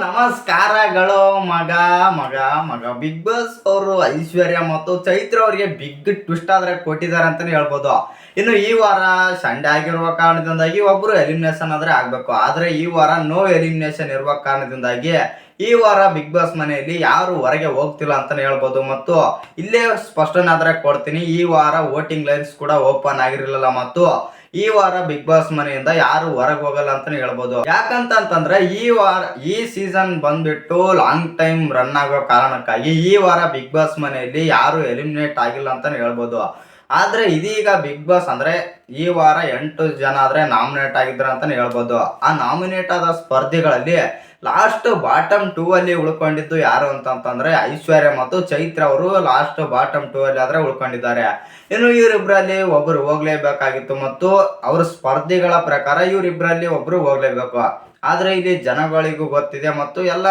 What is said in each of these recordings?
ನಮಸ್ಕಾರಗಳು ಮಗ ಮಗ ಮಗ ಬಿಗ್ ಬಾಸ್ ಅವರು ಐಶ್ವರ್ಯ ಮತ್ತು ಚೈತ್ರ ಅವರಿಗೆ ಬಿಗ್ ಟ್ವಿಸ್ಟ್ ಆದ್ರೆ ಕೊಟ್ಟಿದ್ದಾರೆ ಅಂತಾನೆ ಹೇಳ್ಬೋದು. ಇನ್ನು ಈ ವಾರ ಸಂಡೇ ಆಗಿರುವ ಕಾರಣದಿಂದಾಗಿ ಒಬ್ರು ಎಲಿಮಿನೇಷನ್ ಆದ್ರೆ ಆಗ್ಬೇಕು. ಆದ್ರೆ ಈ ವಾರ ನೋ ಎಲಿಮಿನೇಷನ್ ಇರುವ ಕಾರಣದಿಂದಾಗಿ ಈ ವಾರ ಬಿಗ್ ಬಾಸ್ ಮನೆಯಲ್ಲಿ ಯಾರು ಹೊರಗೆ ಹೋಗ್ತಿಲ್ಲ ಅಂತಾನೆ ಹೇಳ್ಬೋದು. ಮತ್ತು ಇಲ್ಲೇ ಸ್ಪಷ್ಟನಾದ್ರೆ ಕೊಡ್ತೀನಿ, ಈ ವಾರ ವೋಟಿಂಗ್ ಲೈನ್ಸ್ ಕೂಡ ಓಪನ್ ಆಗಿರಲಿಲ್ಲ ಮತ್ತು ಈ ವಾರ ಬಿಗ್ ಬಾಸ್ ಮನೆಯಿಂದ ಯಾರು ಹೊರಗೆ ಹೋಗಲ್ಲ ಅಂತಾನೆ ಹೇಳ್ಬೋದು. ಯಾಕಂತಂದ್ರೆ ಈ ಸೀಸನ್ ಬಂದ್ಬಿಟ್ಟು ಲಾಂಗ್ ಟೈಮ್ ರನ್ ಆಗೋ ಕಾರಣಕ್ಕಾಗಿ ಈ ವಾರ ಬಿಗ್ ಬಾಸ್ ಮನೆಯಲ್ಲಿ ಯಾರು ಎಲಿಮಿನೇಟ್ ಆಗಿಲ್ಲ ಅಂತಾನೆ ಹೇಳ್ಬೋದು. ಆದ್ರೆ ಇದೀಗ ಬಿಗ್ ಬಾಸ್ ಅಂದ್ರೆ ಈ ವಾರ 8 ಜನ ಆದ್ರೆ ನಾಮಿನೇಟ್ ಆಗಿದ್ರ ಅಂತಾನೆ ಹೇಳ್ಬೋದು. ಆ ನಾಮಿನೇಟ್ ಆದ ಸ್ಪರ್ಧಿಗಳಲ್ಲಿ ಲಾಸ್ಟ್ ಬಾಟಮ್ 2 ಅಲ್ಲಿ ಉಳ್ಕೊಂಡಿದ್ದು ಯಾರು ಅಂತಂದ್ರೆ ಐಶ್ವರ್ಯ ಮತ್ತು ಚೈತ್ರ ಅವರು ಲಾಸ್ಟ್ ಬಾಟಮ್ 2 ಅಲ್ಲಿ ಆದ್ರೆ ಉಳ್ಕೊಂಡಿದ್ದಾರೆ. ಇನ್ನು ಇವರಿಬ್ಬರಲ್ಲಿ ಒಬ್ರು ಹೋಗ್ಲೇಬೇಕಾಗಿತ್ತು ಮತ್ತು ಅವ್ರ ಸ್ಪರ್ಧಿಗಳ ಪ್ರಕಾರ ಇವರಿಬ್ಬರಲ್ಲಿ ಒಬ್ರು ಹೋಗ್ಲೇಬೇಕು. ಆದ್ರೆ ಇಲ್ಲಿ ಜನಗಳಿಗೂ ಗೊತ್ತಿದೆ ಮತ್ತು ಎಲ್ಲ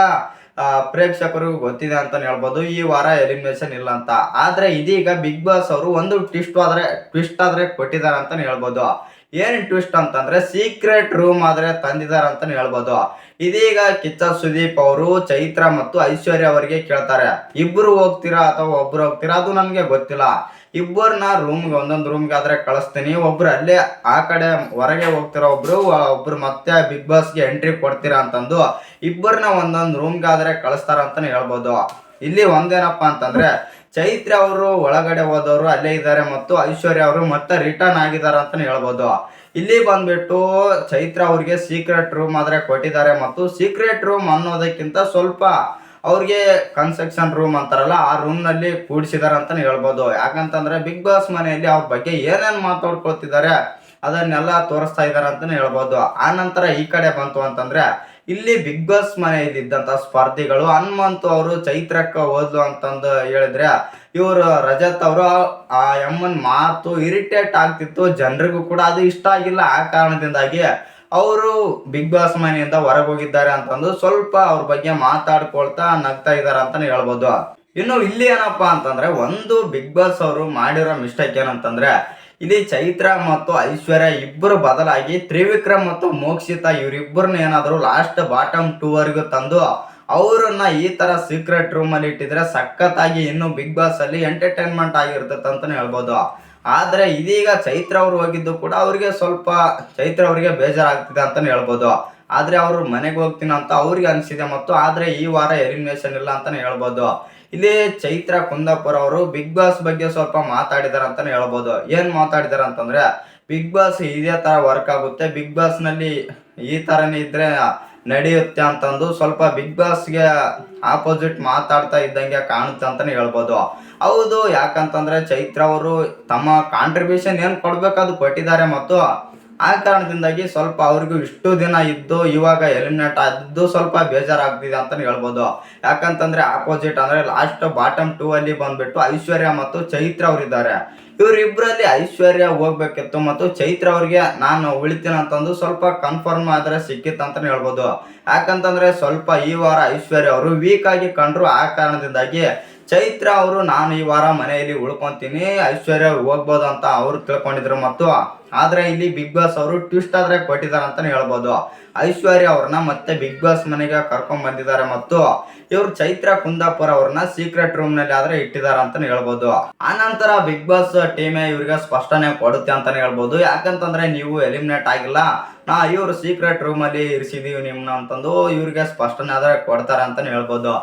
ಪ್ರೇಕ್ಷಕರಿಗೂ ಗೊತ್ತಿದೆ ಅಂತ ಹೇಳ್ಬೋದು ಈ ವಾರ ಎಲಿಮಿನೇಷನ್ ಇಲ್ಲ ಅಂತ. ಆದ್ರೆ ಇದೀಗ ಬಿಗ್ ಬಾಸ್ ಅವರು ಒಂದು ಟ್ವಿಸ್ಟ್ ಆದ್ರೆ ಕೊಟ್ಟಿದ್ದಾರೆ ಅಂತ ಹೇಳ್ಬೋದು. ಏನ್ ಟ್ವಿಸ್ಟ್ ಅಂತಂದ್ರೆ ಸೀಕ್ರೆಟ್ ರೂಮ್ ಆದ್ರೆ ತಂದಿದ್ದಾರೆ ಅಂತ ಹೇಳ್ಬೋದು. ಇದೀಗ ಕಿಚ್ಚ ಸುದೀಪ್ ಅವರು ಚೈತ್ರ ಮತ್ತು ಐಶ್ವರ್ಯ ಅವರಿಗೆ ಕೇಳ್ತಾರೆ, ಇಬ್ರು ಹೋಗ್ತೀರಾ ಅಥವಾ ಒಬ್ರು ಹೋಗ್ತೀರಾ ಅದು ನನ್ಗೆ ಗೊತ್ತಿಲ್ಲ, ಇಬ್ಬರನ್ನ ಒಂದೊಂದು ರೂಮ್ಗೆ ಆದ್ರೆ ಕಳಿಸ್ತೀನಿ, ಒಬ್ರು ಅಲ್ಲೇ ಆ ಕಡೆ ಹೊರಗೆ ಹೋಗ್ತೀರಾ, ಒಬ್ರು ಮತ್ತೆ ಬಿಗ್ ಬಾಸ್ಗೆ ಎಂಟ್ರಿ ಕೊಡ್ತೀರಾ ಅಂತಂದು ಇಬ್ಬರನ್ನ ಒಂದೊಂದು ರೂಮ್ಗೆ ಆದ್ರೆ ಕಳಿಸ್ತಾರ ಅಂತಾನೆ ಹೇಳ್ಬೋದು. ಇಲ್ಲಿ ಒಂದೇನಪ್ಪ ಅಂತಂದ್ರೆ ಚೈತ್ರ ಅವರು ಒಳಗಡೆ ಹೋದವರು ಅಲ್ಲೇ ಇದ್ದಾರೆ ಮತ್ತು ಐಶ್ವರ್ಯ ಅವರು ಮತ್ತೆ ರಿಟರ್ನ್ ಆಗಿದ್ದಾರೆ ಅಂತಾನೆ ಹೇಳ್ಬೋದು. ಇಲ್ಲಿ ಬಂದ್ಬಿಟ್ಟು ಚೈತ್ರ ಅವ್ರಿಗೆ ಸೀಕ್ರೆಟ್ ರೂಮ್ ಆದ್ರೆ ಕೊಟ್ಟಿದ್ದಾರೆ ಮತ್ತು ಸೀಕ್ರೆಟ್ ರೂಮ್ ಅನ್ನೋದಕ್ಕಿಂತ ಸ್ವಲ್ಪ ಅವ್ರಿಗೆ ಕನ್ಸ್ಟ್ರಕ್ಷನ್ ರೂಮ್ ಅಂತಾರಲ್ಲ ಆ ರೂಮ್ ನಲ್ಲಿ ಕೂಡಿಸಿದಾರೆ ಅಂತಾನೆ ಹೇಳ್ಬೋದು. ಯಾಕಂತಂದ್ರೆ ಬಿಗ್ ಬಾಸ್ ಮನೆಯಲ್ಲಿ ಅವ್ರ ಬಗ್ಗೆ ಏನೇನ್ ಮಾತಾಡ್ಕೊಳ್ತಿದ್ದಾರೆ ಅದನ್ನೆಲ್ಲ ತೋರಿಸ್ತಾ ಇದಾರೆ ಅಂತಾನೆ ಹೇಳ್ಬೋದು. ಆ ನಂತರ ಈ ಕಡೆ ಬಂತು ಅಂತಂದ್ರೆ ಇಲ್ಲಿ ಬಿಗ್ ಬಾಸ್ ಮನೆಯಲ್ಲಿ ಇದ್ದಂತ ಸ್ಪರ್ಧಿಗಳು ಹನುಮಂತು ಅವರು ಚೈತ್ರಕ್ಕ ಹೋದ್ಲು ಅಂತಂದು ಹೇಳಿದ್ರೆ ಇವರು ರಜತ್ ಅವರು ಆ ಎಮ್ಮನ್ ಮಾತು ಇರಿಟೇಟ್ ಆಗ್ತಿತ್ತು, ಜನರಿಗೂ ಕೂಡ ಅದು ಇಷ್ಟ ಆಗಿಲ್ಲ. ಆ ಕಾರಣದಿಂದಾಗಿ ಅವರು ಬಿಗ್ ಬಾಸ್ ಮನೆಯಿಂದ ಹೊರಗೆ ಹೋಗಿದ್ದಾರೆ ಅಂತಂದು ಸ್ವಲ್ಪ ಅವ್ರ ಬಗ್ಗೆ ಮಾತಾಡ್ಕೊಳ್ತಾ ನಗ್ತಾ ಇದಾರೆ ಅಂತಾನೆ ಹೇಳ್ಬೋದು. ಇನ್ನು ಇಲ್ಲಿ ಏನಪ್ಪಾ ಅಂತಂದ್ರೆ ಒಂದು ಬಿಗ್ ಬಾಸ್ ಅವರು ಮಾಡಿರೋ ಮಿಸ್ಟೇಕ್ ಏನಂತಂದ್ರೆ ಇಲ್ಲಿ ಚೈತ್ರ ಮತ್ತು ಐಶ್ವರ್ಯ ಇಬ್ಬರು ಬದಲಾಗಿ ತ್ರಿವಿಕ್ರಮ್ ಮತ್ತು ಮೋಕ್ಷಿತಾ ಇವರಿಬ್ಬರನ್ನ ಏನಾದ್ರು ಲಾಸ್ಟ್ ಬಾಟಮ್ 2 ವರೆಗೂ ತಂದು ಅವರನ್ನ ಈ ತರ ಸೀಕ್ರೆಟ್ ರೂಮ್ ಅಲ್ಲಿ ಇಟ್ಟಿದ್ರೆ ಸಖತ್ತಾಗಿ ಇನ್ನು ಬಿಗ್ ಬಾಸ್ ಅಲ್ಲಿ ಎಂಟರ್ಟೈನ್ಮೆಂಟ್ ಆಗಿರ್ತದೆ ಅಂತಾನೆ ಹೇಳ್ಬೋದು. ಆದ್ರೆ ಇದೀಗ ಚೈತ್ರ ಅವ್ರು ಹೋಗಿದ್ದು ಕೂಡ ಚೈತ್ರ ಅವರಿಗೆ ಬೇಜಾರಾಗ್ತಿದೆ ಅಂತಾನೆ ಹೇಳ್ಬೋದು. ಆದ್ರೆ ಅವ್ರು ಮನೆಗೆ ಹೋಗ್ತೀನಿ ಅಂತ ಅವ್ರಿಗೆ ಅನ್ಸಿದೆ ಮತ್ತು ಆದ್ರೆ ಈ ವಾರ ಎಲಿಮಿನೇಷನ್ ಇಲ್ಲ ಅಂತಾನೆ ಹೇಳ್ಬೋದು. ಇಲ್ಲಿ ಚೈತ್ರ ಕುಂದಾಪುರ ಅವರು ಬಿಗ್ ಬಾಸ್ ಬಗ್ಗೆ ಸ್ವಲ್ಪ ಮಾತಾಡಿದಾರೆ ಅಂತಾನೆ ಹೇಳ್ಬೋದು. ಏನ್ ಮಾತಾಡಿದಾರೆ ಅಂತಂದ್ರೆ ಬಿಗ್ ಬಾಸ್ ಇದೇ ತರ ವರ್ಕ್ ಆಗುತ್ತೆ, ಬಿಗ್ ಬಾಸ್ ನಲ್ಲಿ ಈ ತರನೇ ಇದ್ರೆ ನಡೆಯುತ್ತೆ ಅಂತಂದು ಸ್ವಲ್ಪ ಬಿಗ್ ಬಾಸ್ಗೆ ಆಪೋಸಿಟ್ ಮಾತಾಡ್ತಾ ಇದ್ದಂಗೆ ಕಾಣುತ್ತೆ ಅಂತಾನೆ ಹೇಳ್ಬೋದು. ಹೌದು, ಯಾಕಂತಂದ್ರೆ ಚೈತ್ರ ಅವರು ತಮ್ಮ ಕಾಂಟ್ರಿಬ್ಯೂಷನ್ ಏನ್ ಕೊಡ್ಬೇಕು ಕೊಟ್ಟಿದ್ದಾರೆ ಮತ್ತು ಆ ಕಾರಣದಿಂದಾಗಿ ಸ್ವಲ್ಪ ಅವ್ರಿಗೂ ಇಷ್ಟು ದಿನ ಇದ್ದು ಇವಾಗ ಎಲಿಮಿನೇಟ್ ಆಗಿದ್ದು ಸ್ವಲ್ಪ ಬೇಜಾರಾಗ್ತಿದೆ ಅಂತಾನೆ ಹೇಳ್ಬೋದು. ಯಾಕಂತಂದ್ರೆ ಆಪೋಸಿಟ್ ಅಂದ್ರೆ ಲಾಸ್ಟ್ ಬಾಟಮ್ 2 ಅಲ್ಲಿ ಬಂದ್ಬಿಟ್ಟು ಐಶ್ವರ್ಯ ಮತ್ತು ಚೈತ್ರ ಅವರಿದ್ದಾರೆ. ಇವರಿಬ್ಬರಲ್ಲಿ ಐಶ್ವರ್ಯ ಹೋಗ್ಬೇಕಿತ್ತು ಮತ್ತು ಚೈತ್ರ ಅವ್ರಿಗೆ ನಾನು ಉಳಿತೀನಿ ಅಂತಂದು ಸ್ವಲ್ಪ ಕನ್ಫರ್ಮ್ ಆದ್ರೆ ಸಿಕ್ಕಿತ್ತು ಅಂತಾನೆ ಹೇಳ್ಬೋದು. ಯಾಕಂತಂದ್ರೆ ಸ್ವಲ್ಪ ಈ ವಾರ ಐಶ್ವರ್ಯ ಅವರು ವೀಕ್ ಆಗಿ ಕಂಡ್ರು. ಆ ಕಾರಣದಿಂದಾಗಿ ಚೈತ್ರ ಅವರು ನಾನು ಈ ವಾರ ಮನೆಯಲ್ಲಿ ಉಳ್ಕೊಂತೀನಿ, ಐಶ್ವರ್ಯ ಹೋಗ್ಬೋದು ಅಂತ ಅವ್ರು ತಿಳ್ಕೊಂಡಿದ್ರು. ಮತ್ತು ಆದ್ರೆ ಇಲ್ಲಿ ಬಿಗ್ ಬಾಸ್ ಅವರು ಟ್ವಿಸ್ಟ್ ಆದ್ರೆ ಕೊಟ್ಟಿದ್ದಾರೆ ಅಂತಾನೆ ಹೇಳ್ಬೋದು. ಐಶ್ವರ್ಯ ಅವ್ರನ್ನ ಮತ್ತೆ ಬಿಗ್ ಬಾಸ್ ಮನೆಗೆ ಕರ್ಕೊಂಡ್ ಬಂದಿದ್ದಾರೆ ಮತ್ತು ಇವ್ರು ಚೈತ್ರ ಕುಂದಾಪುರ ಅವ್ರನ್ನ ಸೀಕ್ರೆಟ್ ರೂಮ್ ನಲ್ಲಿ ಆದ್ರೆ ಇಟ್ಟಿದ್ದಾರೆ ಅಂತಾನೆ ಹೇಳ್ಬೋದು. ಆ ನಂತರ ಬಿಗ್ ಬಾಸ್ ಟೀಮೇ ಇವ್ರಿಗೆ ಸ್ಪಷ್ಟನೆ ಕೊಡುತ್ತೆ ಅಂತಾನೆ ಹೇಳ್ಬೋದು. ಯಾಕಂತಂದ್ರೆ ನೀವು ಎಲಿಮಿನೇಟ್ ಆಗಿಲ್ಲ, ಇವ್ರು ಸೀಕ್ರೆಟ್ ರೂಮ್ ಅಲ್ಲಿ ಇರಿಸಿದೀವಿ ನಿಮ್ನ ಅಂತಂದು ಇವ್ರಿಗೆ ಸ್ಪಷ್ಟನೆ ಆದ್ರೆ ಕೊಡ್ತಾರೆ ಅಂತಾನೆ ಹೇಳ್ಬೋದು.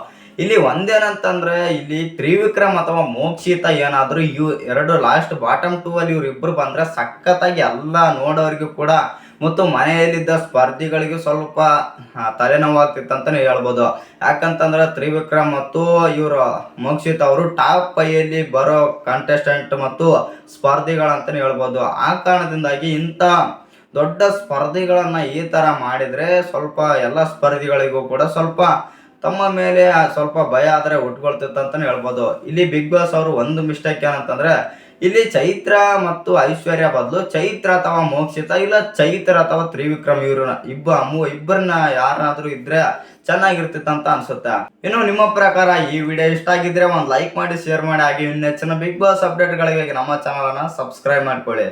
ಇಲ್ಲಿ ಒಂದೇನಂತಂದ್ರೆ ಇಲ್ಲಿ ತ್ರಿವಿಕ್ರಮ್ ಅಥವಾ ಮೋಕ್ಷಿತಾ ಏನಾದ್ರು ಎರಡು ಲಾಸ್ಟ್ ಬಾಟಮ್ 2 ಅಲ್ಲಿ ಇವ್ರಿಬ್ರು ಬಂದ್ರೆ ಸಖತ್ತಾಗಿ ಎಲ್ಲ ನೋಡೋರಿಗೂ ಕೂಡ ಮತ್ತು ಮನೆಯಲ್ಲಿದ್ದ ಸ್ಪರ್ಧಿಗಳಿಗೂ ಸ್ವಲ್ಪ ತಲೆನೋವಾಗ್ತಿತ್ತು ಅಂತಾನೆ ಹೇಳ್ಬೋದು. ಯಾಕಂತಂದ್ರೆ ತ್ರಿವಿಕ್ರಮ್ ಮತ್ತು ಇವರು ಮೋಕ್ಷಿತಾ ಅವರು ಟಾಪ್ 5 ಅಲ್ಲಿ ಬರೋ ಕಂಟೆಸ್ಟೆಂಟ್ ಮತ್ತು ಸ್ಪರ್ಧಿಗಳಂತಾನೆ ಹೇಳ್ಬೋದು. ಆ ಕಾರಣದಿಂದಾಗಿ ಇಂಥ ದೊಡ್ಡ ಸ್ಪರ್ಧಿಗಳನ್ನ ಈ ತರ ಮಾಡಿದ್ರೆ ಸ್ವಲ್ಪ ಎಲ್ಲ ಸ್ಪರ್ಧಿಗಳಿಗೂ ಕೂಡ ಸ್ವಲ್ಪ ತಮ್ಮ ಮೇಲೆ ಸ್ವಲ್ಪ ಭಯ ಆದ್ರೆ ಉಟ್ಕೊಳ್ತಿತ್ತು ಅಂತಾನೆ ಹೇಳ್ಬೋದು. ಇಲ್ಲಿ ಬಿಗ್ ಬಾಸ್ ಅವರು ಒಂದು ಮಿಸ್ಟೇಕ್ ಏನಂತಂದ್ರೆ ಇಲ್ಲಿ ಚೈತ್ರ ಮತ್ತು ಐಶ್ವರ್ಯ ಬದಲು ಚೈತ್ರ ಅಥವಾ ಮೋಕ್ಷಿತಾ ಇಲ್ಲ ಚೈತ್ರ ಅಥವಾ ತ್ರಿವಿಕ್ರಮ್ ಇಬ್ಬರನ್ನ ಯಾರಾದ್ರೂ ಇದ್ರೆ ಚೆನ್ನಾಗಿರ್ತಿತ್ತು ಅಂತ ಅನ್ಸುತ್ತೆ. ಇನ್ನು ನಿಮ್ಮ ಪ್ರಕಾರ ಈ ವಿಡಿಯೋ ಇಷ್ಟ ಆಗಿದ್ರೆ ಒಂದು ಲೈಕ್ ಮಾಡಿ, ಶೇರ್ ಮಾಡಿ, ಹಾಗೆ ಹೆಚ್ಚಿನ ಬಿಗ್ ಬಾಸ್ ಅಪ್ಡೇಟ್ ಗಳಿಗೆ ನಮ್ಮ ಚಾನಲ್ ಅನ್ನ ಸಬ್ಸ್ಕ್ರೈಬ್ ಮಾಡ್ಕೊಳ್ಳಿ.